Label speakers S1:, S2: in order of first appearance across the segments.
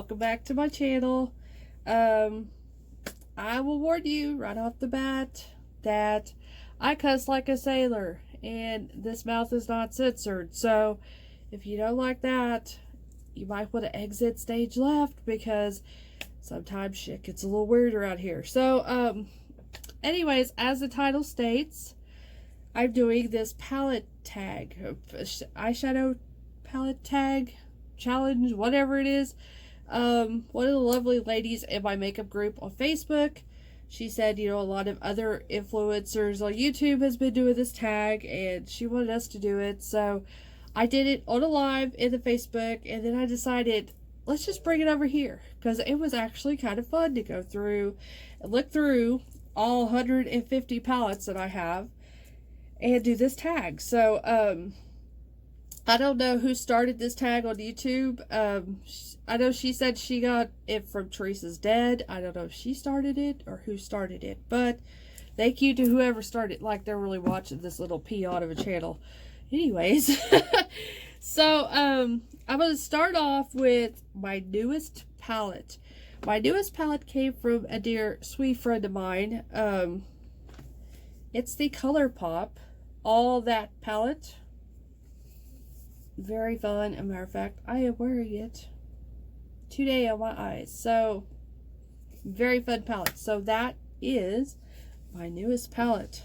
S1: welcome back to my channel. I will warn you right off the bat that I cuss like a sailor and this mouth is not censored, so if you don't like that, you might want to exit stage left because sometimes shit gets a little weird around here. So anyways, as the title states, I'm doing this palette tag, eyeshadow palette tag challenge, whatever it is. One of the lovely ladies in my makeup group on Facebook, she said, you know, a lot of other influencers on YouTube has been doing this tag and she wanted us to do it. So I did it on a live in the Facebook, and then I decided, let's just bring it over here because it was actually kind of fun to go through and look through all 150 palettes that I have and do this tag. So I don't know who started this tag on YouTube. I know she said she got it from Teresa's Dead. I don't know if she started it or who started it, but thank you to whoever started. Like, they're really watching this little peon of a channel. Anyways, so I'm going to start off with my newest palette. My newest palette came from a dear sweet friend of mine. It's the ColourPop All That palette. Very fun. As a matter of fact, I am wearing it today on my eyes. So, very fun palette. So that is my newest palette.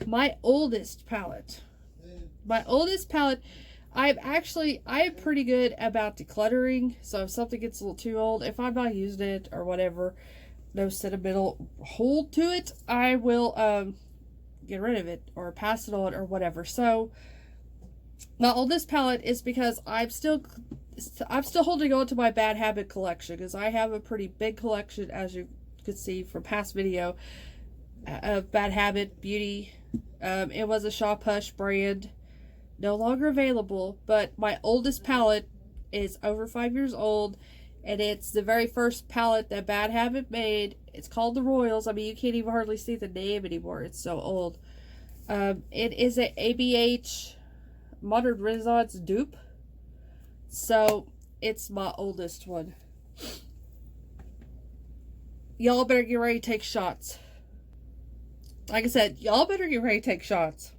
S1: My oldest palette. My oldest palette, I am pretty good about decluttering. So if something gets a little too old, if I'm not using it or whatever, no sentimental hold to it, I will get rid of it or pass it on or whatever. So my oldest palette is because I'm still holding on to my Bad Habit collection, because I have a pretty big collection, as you could see from past video, of Bad Habit Beauty. It was a Shaw Push brand, no longer available, but my oldest palette is over 5 years old, and it's the very first palette that Bad Habit made. It's called the Royals. I mean, you can't even hardly see the name anymore. It's so old. It is an ABH Modern Renaissance dupe, so it's my oldest one. Y'all better get ready to take shots. Like I said, y'all better get ready to take shots,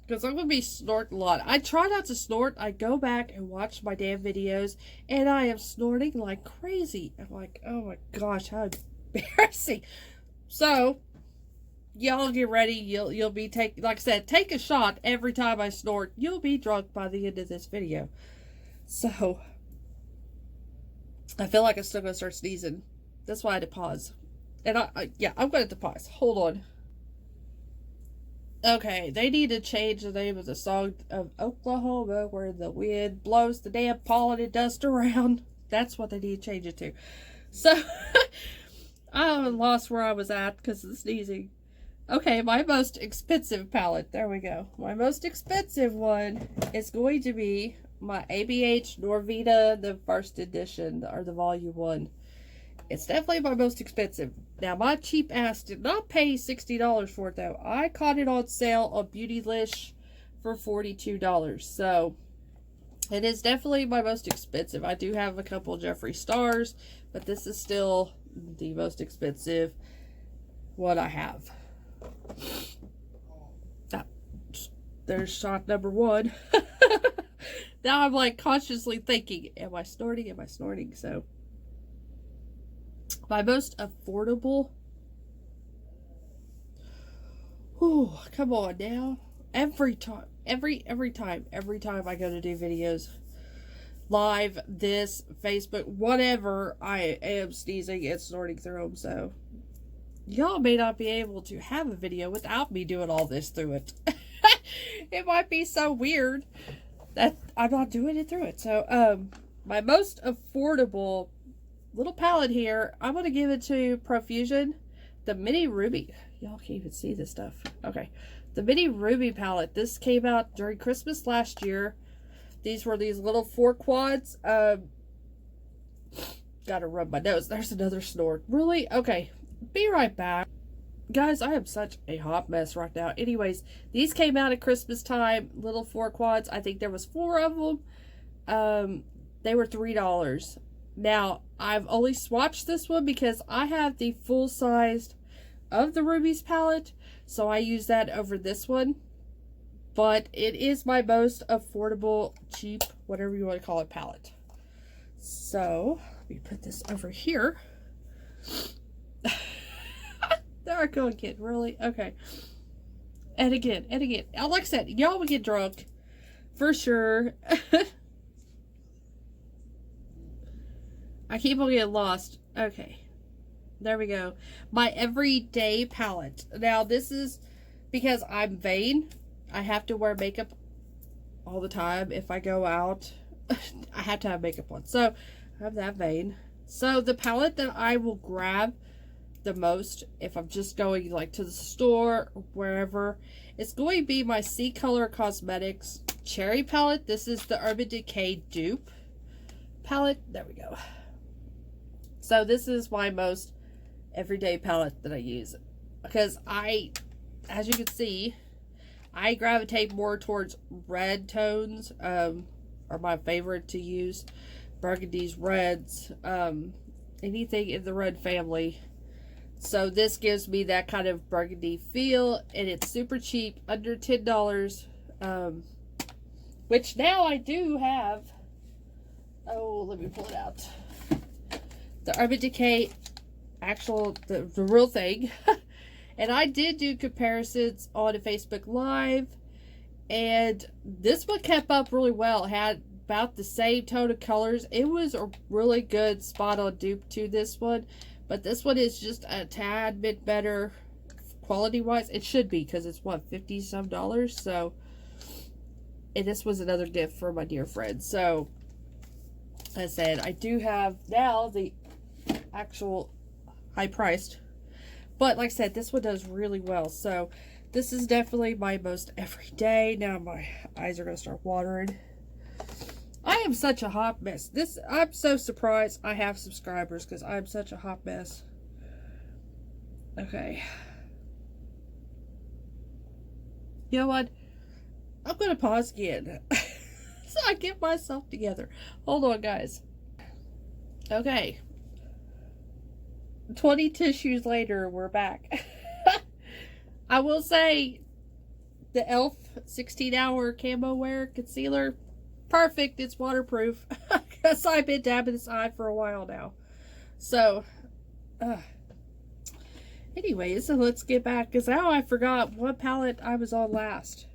S1: because I'm going to be snorting a lot. I try not to snort. I go back and watch my damn videos, and I am snorting like crazy. I'm like, oh my gosh, how embarrassing. So, y'all get ready. You'll be taking, like I said, take a shot every time I snort. You'll be drunk by the end of this video. So, I feel like I'm still going to start sneezing. That's why I had to pause. And yeah, I'm going to pause. Hold on. Okay, they need to change the name of the song of Oklahoma, where the wind blows the damn pollen and dust around. That's what they need to change it to. So, I lost where I was at because of the sneezing. Okay, my most expensive palette. There we go. My most expensive one is going to be my ABH Norvita, the first edition, or the volume 1. It's definitely my most expensive. Now, my cheap ass did not pay $60 for it, though. I caught it on sale on Beautylish for $42. So, it is definitely my most expensive. I do have a couple Jeffree Stars, but this is still the most expensive one I have. There's shot number 1. Now I'm like consciously thinking, am I snorting? Am I snorting? So, my most affordable. Ooh, come on now. Every time I go to do videos, live, this, Facebook, whatever, I am sneezing and snorting through them. So, y'all may not be able to have a video without me doing all this through it. It might be so weird that I'm not doing it through it. So, my most affordable little palette here, I'm going to give it to Profusion, the Mini Ruby. Y'all can't even see this stuff. Okay. The Mini Ruby palette. This came out during Christmas last year. These were these little 4 quads. Gotta rub my nose. There's another snort. Really? Okay. Be right back. Guys, I am such a hot mess right now. Anyways, these came out at Christmas time. Little 4 quads. I think there was 4 of them. They were $3. Now, I've only swatched this one because I have the full size of the Rubies palette, so I use that over this one. But it is my most affordable, cheap, whatever you want to call it, palette. So, let me put this over here. There I go again, really? Okay. And again. Like I said, y'all would get drunk. For sure. I keep on getting lost. Okay. There we go. My everyday palette. Now, this is because I'm vain. I have to wear makeup all the time. If I go out, I have to have makeup on. So, I'm that vain. So, the palette that I will grab the most, if I'm just going like to the store or wherever, it's going to be my C Color Cosmetics Cherry palette. This is the Urban Decay dupe palette. There we go. So, this is my most everyday palette that I use. Because as you can see, I gravitate more towards red tones, are my favorite to use. Burgundies, reds, anything in the red family. So this gives me that kind of burgundy feel, and it's super cheap, under $10, which now I do have. Oh, let me pull it out. The Urban Decay, the real thing. And I did do comparisons on a Facebook Live, and this one kept up really well. It had about the same tone of colors. It was a really good spot-on dupe to this one, but this one is just a tad bit better quality-wise. It should be, because it's, what, $50-some? So, and this was another gift for my dear friend. So, as I said, I do have now the actual high-priced. But like I said, this one does really well. So this is definitely my most everyday. Now my eyes are going to start watering. I am such a hot mess. I'm so surprised I have subscribers, because I'm such a hot mess. Okay. You know what? I'm going to pause again. So I get myself together. Hold on, guys. Okay. 20 tissues later, we're back. I will say the e.l.f. 16-hour camo wear concealer, perfect. It's waterproof. Because I've been dabbing this eye for a while now. So, anyways, so let's get back, because now I forgot what palette I was on last.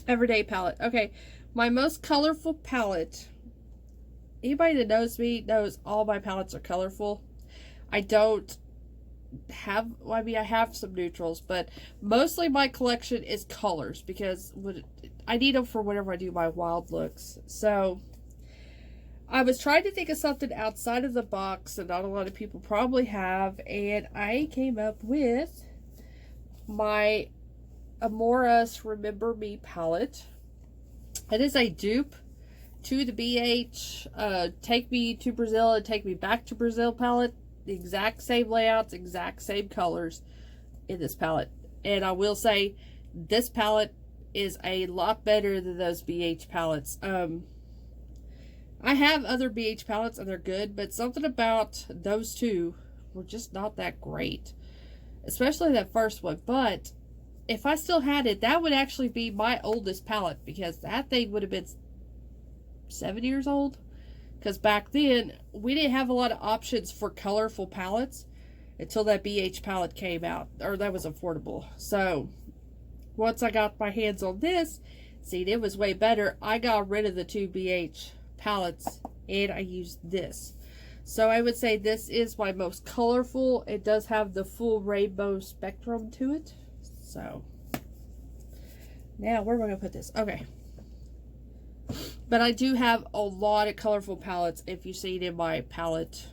S1: Everyday palette. Okay, my most colorful palette. Anybody that knows me knows all my palettes are colorful. I don't have, well, I mean, I have some neutrals, but mostly my collection is colors, because I need them for whenever I do my wild looks. So, I was trying to think of something outside of the box that not a lot of people probably have, and I came up with my Amora's Remember Me palette. It is a dupe to the BH Take Me to Brazil and Take Me Back to Brazil palette. The exact same layouts, exact same colors in this palette. And I will say, this palette is a lot better than those BH palettes. I have other BH palettes and they're good, but something about those two were just not that great. Especially that first one. But if I still had it, that would actually be my oldest palette, because that thing would have been 7 years old, because back then we didn't have a lot of options for colorful palettes until that BH palette came out, or that was affordable. So once I got my hands on this, see, it was way better. I got rid of the two BH palettes and I used this. So I would say this is my most colorful. It does have the full rainbow spectrum to it. So now where am I going to put this? Okay. But I do have a lot of colorful palettes. If you see it in my palette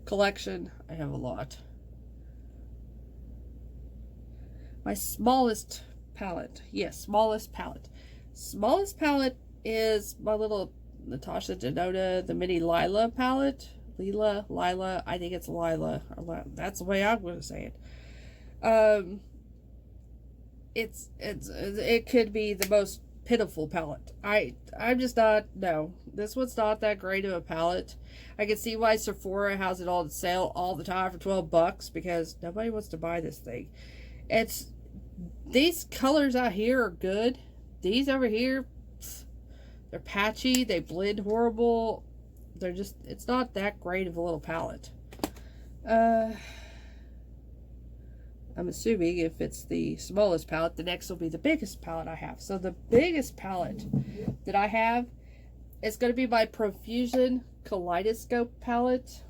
S1: collection, I have a lot. My smallest palette. Yes, smallest palette. Smallest palette is my little Natasha Denona, the mini Lila palette. Lila, I think it's Lila. That's the way I'm going to say it. It could be the most pitiful palette. I'm just not, no. This one's not that great of a palette. I can see why Sephora has it on sale all the time for $12 because nobody wants to buy this thing. It's, these colors out here are good. These over here, they're patchy, they blend horrible. They're just, it's not that great of a little palette. I'm assuming if it's the smallest palette, the next will be the biggest palette I have. So the biggest palette that I have is going to be my Profusion Kaleidoscope palette.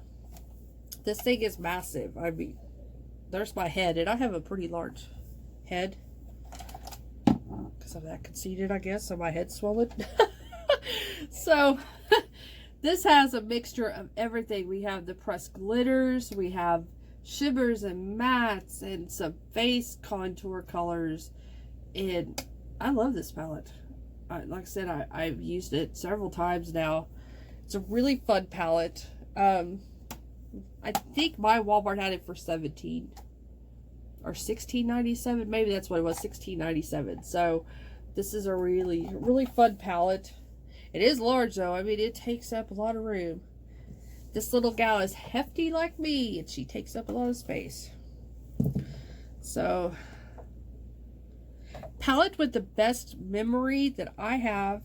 S1: This thing is massive. I mean, there's my head, and I have a pretty large head because I'm that conceited, I guess, so my head's swollen. So this has a mixture of everything. We have the pressed glitters, we have shimmers and mattes, and some face contour colors, and I love this palette. Like I said, I've used it several times now. It's a really fun palette. I think my Walmart had it for $17 or $16.97. Maybe that's what it was, $16.97. So this is a really fun palette. It is large though. I mean, it takes up a lot of room. This little gal is hefty like me, and she takes up a lot of space. So, palette with the best memory that I have.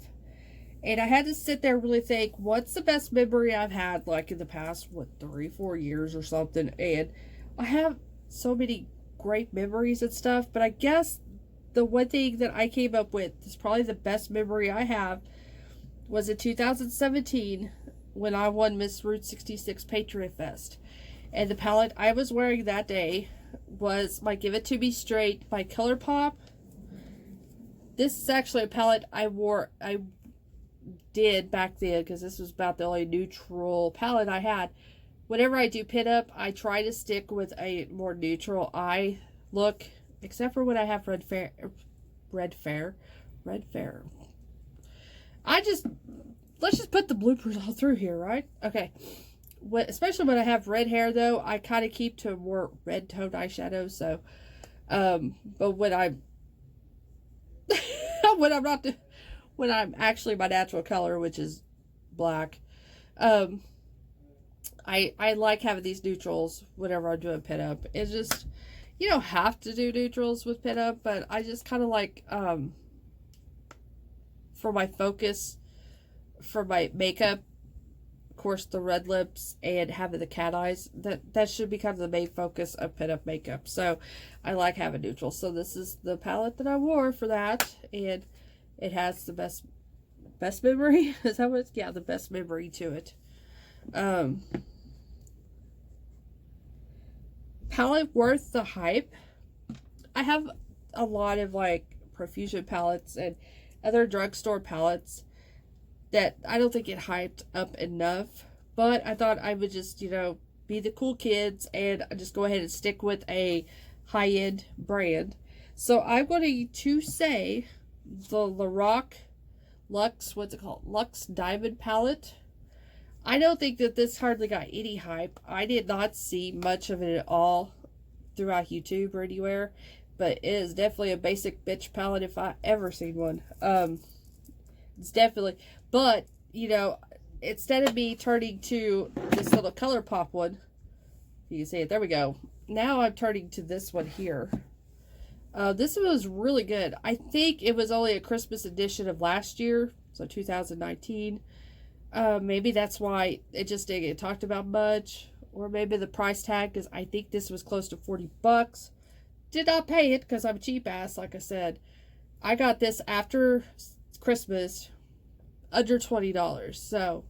S1: And I had to sit there and really think, what's the best memory I've had, like in the past, what, 3-4 years or something. And I have so many great memories and stuff, but I guess the one thing that I came up with is probably the best memory I have was in 2017 when I won Miss Route 66 Patriot Fest. And the palette I was wearing that day was my Give It To Me Straight by ColourPop. This is actually a palette I did back then because this was about the only neutral palette I had. Whenever I do pin-up, I try to stick with a more neutral eye look, except for when I have red fair. Let's just put the bloopers all through here, right? Okay. Especially when I have red hair, though, I kind of keep to more red toned eyeshadow. So, but when I'm when I'm actually my natural color, which is black, I like having these neutrals whenever I'm doing pinup. It's just, you don't have to do neutrals with pinup, but I just kind of like for my focus. For my makeup, of course, the red lips and having the cat eyes, that should be kind of the main focus of pinup makeup. So I like having neutral. So this is the palette that I wore for that, and it has the best memory. Is that what it's? Yeah, the best memory to it. Palette worth the hype. I have a lot of like Profusion palettes and other drugstore palettes that I don't think get hyped up enough, but I thought I would just, you know, be the cool kids and just go ahead and stick with a high-end brand. So I'm going to say the Lorac Luxe, what's it called? Luxe Diamond Palette. I don't think that this hardly got any hype. I did not see much of it at all throughout YouTube or anywhere, but it is definitely a basic bitch palette if I ever seen one. It's definitely, but, you know, instead of me turning to this little ColourPop one, you can see it, there we go. Now I'm turning to this one here. This one was really good. I think it was only a Christmas edition of last year, so 2019. Maybe that's why it just didn't get talked about much, or maybe the price tag, because I think this was close to $40. Did not pay it because I'm a cheap ass, like I said. I got this after Christmas, under $20, so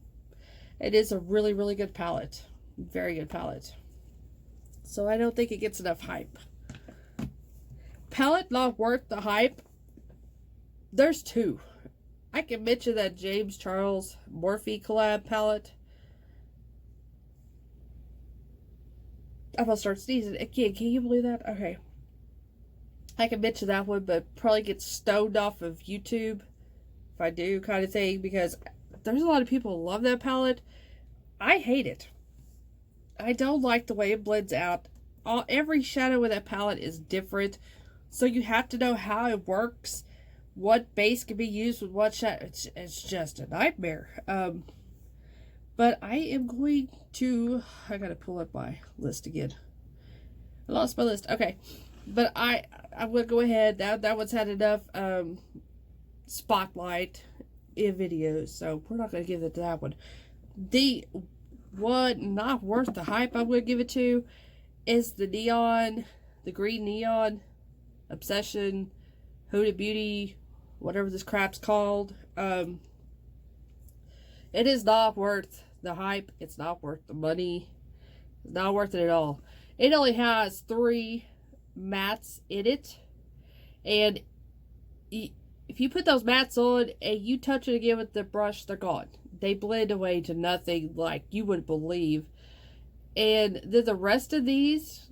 S1: it is a really good palette. Very good palette. So I don't think it gets enough hype. Palette not worth the hype. There's two. I can mention that James Charles Morphe collab palette. I'm gonna start sneezing again. Can you believe that? Okay. I can mention that one, but probably get stoned off of YouTube if I do, kind of thing, because there's a lot of people who love that palette. I hate it. I don't like the way it blends out. Every shadow with that palette is different, so you have to know how it works what base can be used with what shadow. It's just a nightmare. But I am going to, I gotta pull up my list again. I lost my list. Okay. But I'm gonna go ahead. That one's had enough spotlight in videos, so we're not gonna give it to that one. The one not worth the hype I'm gonna give it to is the green neon obsession Huda Beauty, whatever this crap's called. It is not worth the hype. It's not worth the money. It's not worth it at all. It only has 3 mattes in it, and if you put those mattes on and you touch it again with the brush, they're gone. They blend away to nothing like you would believe. And then the rest of these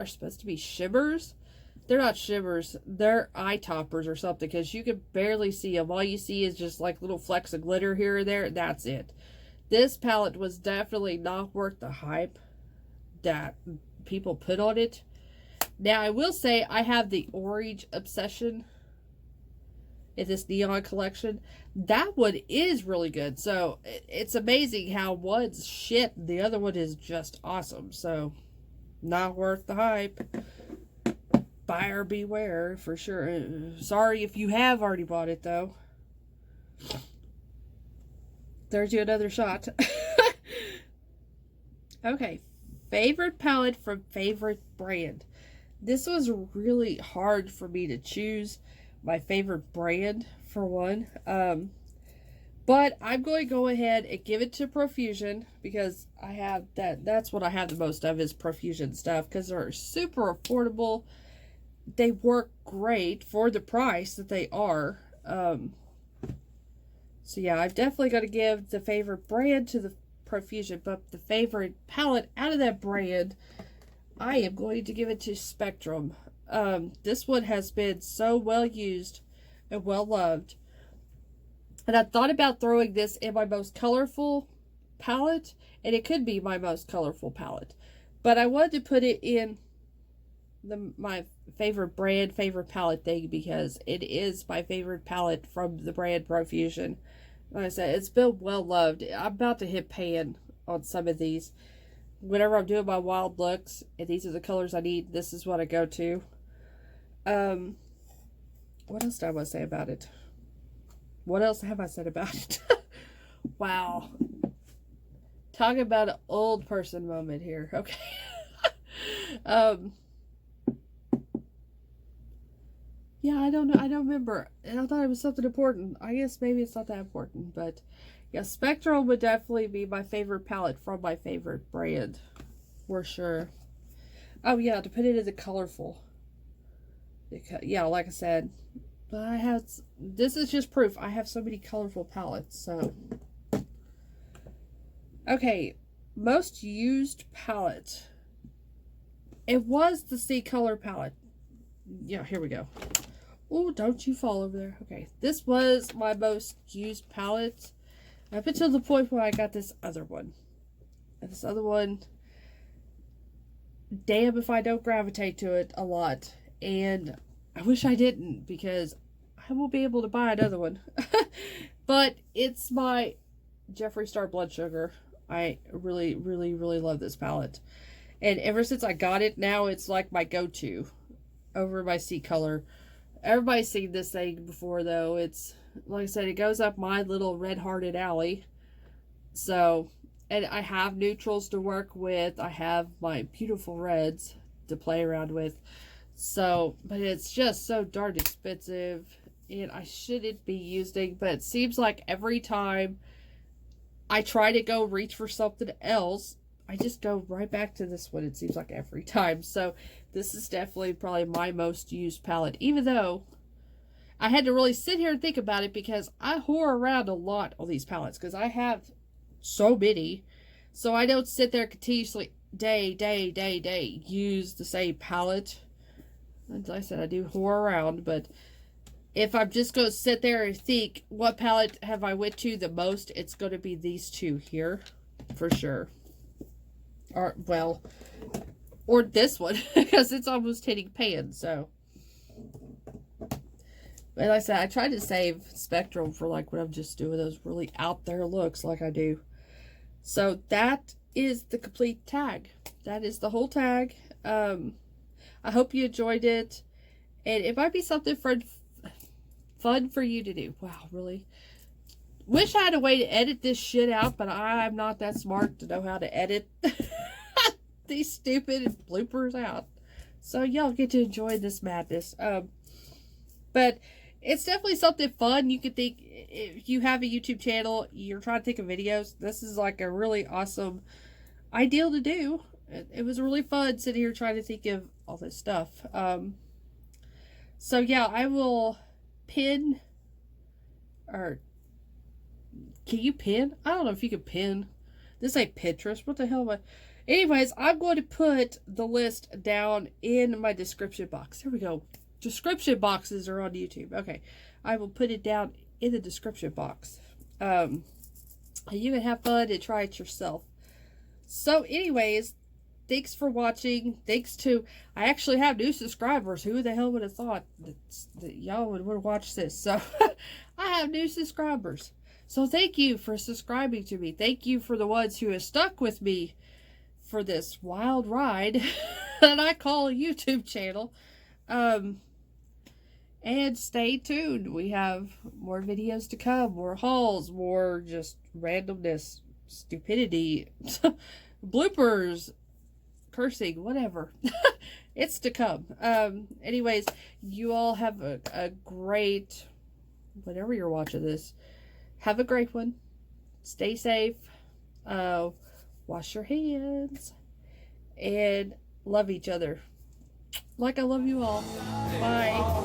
S1: are supposed to be shimmers. They're not shimmers. They're eye toppers or something, because you can barely see them. All you see is just like little flecks of glitter here or there. That's it. This palette was definitely not worth the hype that people put on it. Now, I will say I have the Orange Obsession in this neon collection. That one is really good. So it's amazing how one's shit and the other one is just awesome. So not worth the hype. Buyer beware for sure. Sorry if you have already bought it though. There's you another shot. Okay, favorite palette from favorite brand. This was really hard for me to choose my favorite brand for one. But I'm going to go ahead and give it to Profusion, because I have that's what I have the most of is Profusion stuff, because they're super affordable. They work great for the price that they are. So yeah, I've definitely got to give the favorite brand to the Profusion, but the favorite palette out of that brand, I am going to give it to Spectrum. This one has been so well used and well loved. And I thought about throwing this in my most colorful palette, and it could be my most colorful palette. But I wanted to put it in my favorite brand, favorite palette thing, because it is my favorite palette from the brand Profusion. Like I said, it's been well loved. I'm about to hit pan on some of these. Whenever I'm doing my wild looks, and these are the colors I need, this is what I go to. What else do I want to say about it? What else have I said about it? Wow. Talking about an old person moment here. Okay. Yeah, I don't know. I don't remember. I thought it was something important. I guess maybe it's not that important, but yeah, Spectrum would definitely be my favorite palette from my favorite brand, for sure. Oh yeah, to put it in the colorful. Yeah, like I said, but I have. This is just proof I have so many colorful palettes. So, okay, most used palette. It was the C Color palette. Yeah, here we go. Oh, don't you fall over there. Okay, this was my most used palette up until the point where I got this other one. And this other one, damn if I don't gravitate to it a lot. And I wish I didn't, because I won't be able to buy another one. But it's my Jeffree Star Blood Sugar. I really, really, really love this palette. And ever since I got it, now it's like my go-to over my C Color. Everybody's seen this thing before, though. It's, like I said, it goes up my little red-hearted alley. So, and I have neutrals to work with. I have my beautiful reds to play around with. So, but it's just so darn expensive. And I shouldn't be using, but it seems like every time I try to go reach for something else, I just go right back to this one. It seems like every time. So this is definitely probably my most used palette, even though I had to really sit here and think about it, because I whore around a lot on these palettes, because I have so many. So I don't sit there continuously day use the same palette. As I said, I do whore around, but if I'm just going to sit there and think what palette have I went to the most, it's going to be these two here for sure. Or, well, or this one, because it's almost hitting pan, so. But like I said, I tried to save Spectrum for like when I'm just doing those really out there looks like I do. So that is the complete tag. That is the whole tag. I hope you enjoyed it. And it might be something fun for you to do. Wow, really? Wish I had a way to edit this shit out, but I'm not that smart to know how to edit these stupid bloopers out. So y'all get to enjoy this madness. But it's definitely something fun. You could think, if you have a YouTube channel, you're trying to think of videos, this is like a really awesome ideal to do. It was really fun sitting here trying to think of all this stuff. So yeah, I will pin, or can you pin? I don't know if you can pin. This ain't Pinterest. What the hell am I? Anyways, I'm going to put the list down in my description box. Here we go. Description boxes are on YouTube. Okay. I will put it down in the description box. You can have fun and try it yourself. So anyways, thanks for watching. Thanks to, I actually have new subscribers. Who the hell would have thought that y'all would watch this? So I have new subscribers. So thank you for subscribing to me. Thank you for the ones who have stuck with me for this wild ride that I call a YouTube channel. And stay tuned. We have more videos to come, more hauls, more just randomness, stupidity, bloopers, cursing, whatever. It's to come. Anyways, you all have a great, whenever you're watching this, have a great one. Stay safe. Wash your hands. And love each other. Like I love you all. Bye.